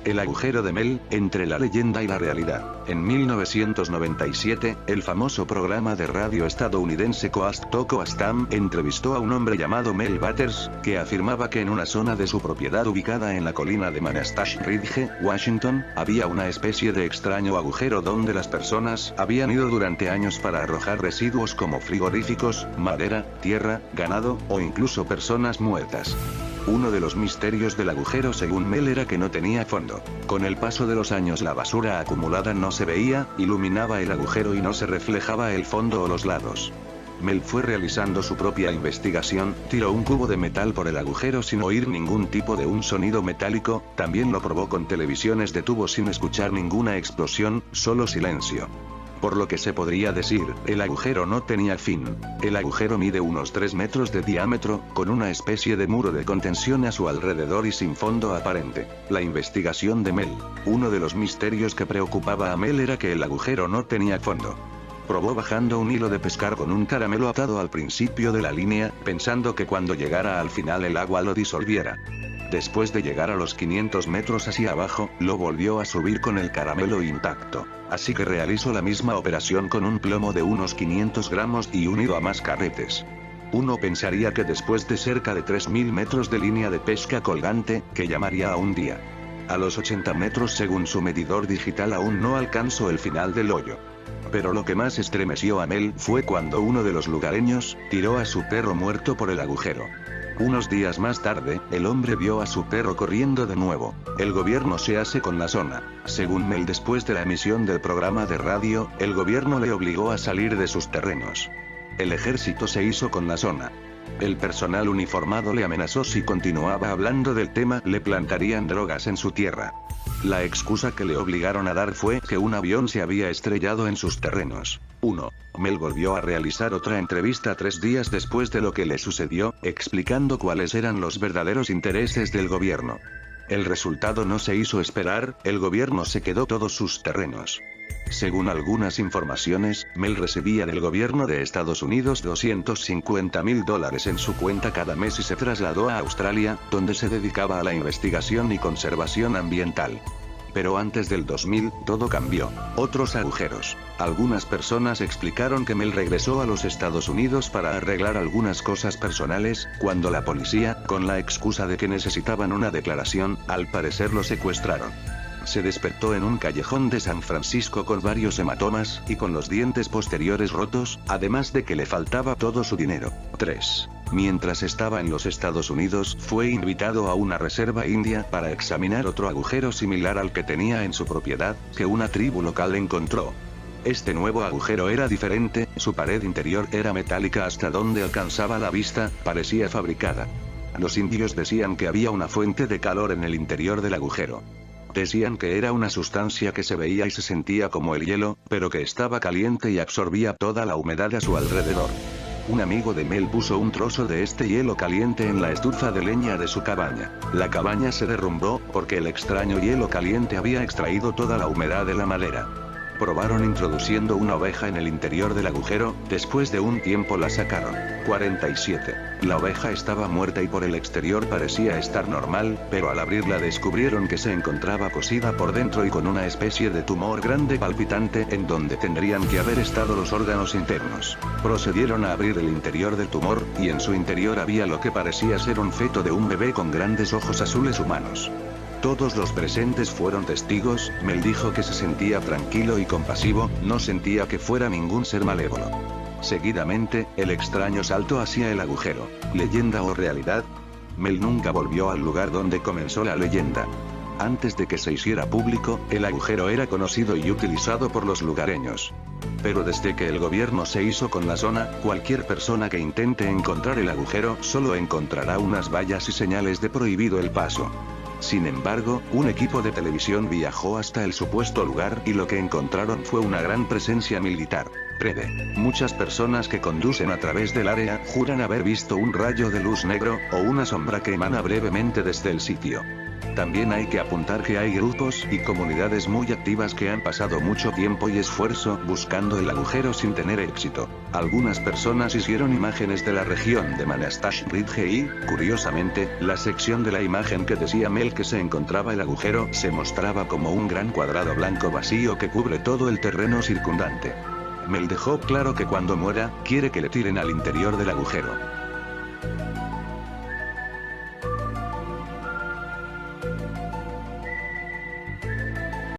El agujero de Mel, entre la leyenda y la realidad. En 1997, el famoso programa de radio estadounidense Coast to Coast AM entrevistó a un hombre llamado Mel Butters, que afirmaba que en una zona de su propiedad ubicada en la colina de Manassas Ridge, Washington, había una especie de extraño agujero donde las personas habían ido durante años para arrojar residuos como frigoríficos, madera, tierra, ganado, o incluso personas muertas. Uno de los misterios del agujero según Mel era que no tenía fondo. Con el paso de los años la basura acumulada no se veía, iluminaba el agujero y no se reflejaba el fondo o los lados. Mel fue realizando su propia investigación, tiró un cubo de metal por el agujero sin oír ningún tipo de un sonido metálico, también lo probó con televisiones de tubo sin escuchar ninguna explosión, solo silencio. Por lo que se podría decir, el agujero no tenía fin. El agujero mide unos 3 metros de diámetro, con una especie de muro de contención a su alrededor y sin fondo aparente. La investigación de Mel. Uno de los misterios que preocupaba a Mel era que el agujero no tenía fondo. Probó bajando un hilo de pescar con un caramelo atado al principio de la línea, pensando que cuando llegara al final el agua lo disolviera. Después de llegar a los 500 metros hacia abajo, lo volvió a subir con el caramelo intacto. Así que realizó la misma operación con un plomo de unos 500 gramos y unido a más carretes. Uno pensaría que después de cerca de 3000 metros de línea de pesca colgante, que llamaría a un día. A los 80 metros según su medidor digital aún no alcanzó el final del hoyo. Pero lo que más estremeció a Mel fue cuando uno de los lugareños tiró a su perro muerto por el agujero. Unos días más tarde, el hombre vio a su perro corriendo de nuevo. El gobierno se hace con la zona. Según Mel, después de la emisión del programa de radio, el gobierno le obligó a salir de sus terrenos. El ejército se hizo con la zona. El personal uniformado le amenazó si continuaba hablando del tema, le plantarían drogas en su tierra. La excusa que le obligaron a dar fue que un avión se había estrellado en sus terrenos. 1. Mel volvió a realizar otra entrevista 3 días después de lo que le sucedió, explicando cuáles eran los verdaderos intereses del gobierno. El resultado no se hizo esperar, el gobierno se quedó todos sus terrenos. Según algunas informaciones, Mel recibía del gobierno de Estados Unidos $250.000 en su cuenta cada mes y se trasladó a Australia, donde se dedicaba a la investigación y conservación ambiental. Pero antes del 2000, todo cambió. Otros agujeros. Algunas personas explicaron que Mel regresó a los Estados Unidos para arreglar algunas cosas personales, cuando la policía, con la excusa de que necesitaban una declaración, al parecer lo secuestraron. Se despertó en un callejón de San Francisco con varios hematomas, y con los dientes posteriores rotos, además de que le faltaba todo su dinero. 3. Mientras estaba en los Estados Unidos, fue invitado a una reserva india para examinar otro agujero similar al que tenía en su propiedad, que una tribu local encontró. Este nuevo agujero era diferente, su pared interior era metálica hasta donde alcanzaba la vista, parecía fabricada. Los indios decían que había una fuente de calor en el interior del agujero. Decían que era una sustancia que se veía y se sentía como el hielo, pero que estaba caliente y absorbía toda la humedad a su alrededor. Un amigo de Mel puso un trozo de este hielo caliente en la estufa de leña de su cabaña. La cabaña se derrumbó, porque el extraño hielo caliente había extraído toda la humedad de la madera. Probaron introduciendo una oveja en el interior del agujero, después de un tiempo la sacaron. 47. La oveja estaba muerta y por el exterior parecía estar normal, pero al abrirla descubrieron que se encontraba cocida por dentro y con una especie de tumor grande palpitante en donde tendrían que haber estado los órganos internos. Procedieron a abrir el interior del tumor, y en su interior había lo que parecía ser un feto de un bebé con grandes ojos azules humanos. Todos los presentes fueron testigos. Mel dijo que se sentía tranquilo y compasivo, no sentía que fuera ningún ser malévolo. Seguidamente, el extraño saltó hacia el agujero. ¿Leyenda o realidad? Mel nunca volvió al lugar donde comenzó la leyenda. Antes de que se hiciera público, el agujero era conocido y utilizado por los lugareños. Pero desde que el gobierno se hizo con la zona, cualquier persona que intente encontrar el agujero solo encontrará unas vallas y señales de prohibido el paso. Sin embargo, un equipo de televisión viajó hasta el supuesto lugar y lo que encontraron fue una gran presencia militar. Breve. Muchas personas que conducen a través del área juran haber visto un rayo de luz negro, o una sombra que emana brevemente desde el sitio. También hay que apuntar que hay grupos y comunidades muy activas que han pasado mucho tiempo y esfuerzo buscando el agujero sin tener éxito. Algunas personas hicieron imágenes de la región de Manastash Ridge y, curiosamente, la sección de la imagen que decía Mel que se encontraba el agujero se mostraba como un gran cuadrado blanco vacío que cubre todo el terreno circundante. Mel dejó claro que cuando muera, quiere que le tiren al interior del agujero.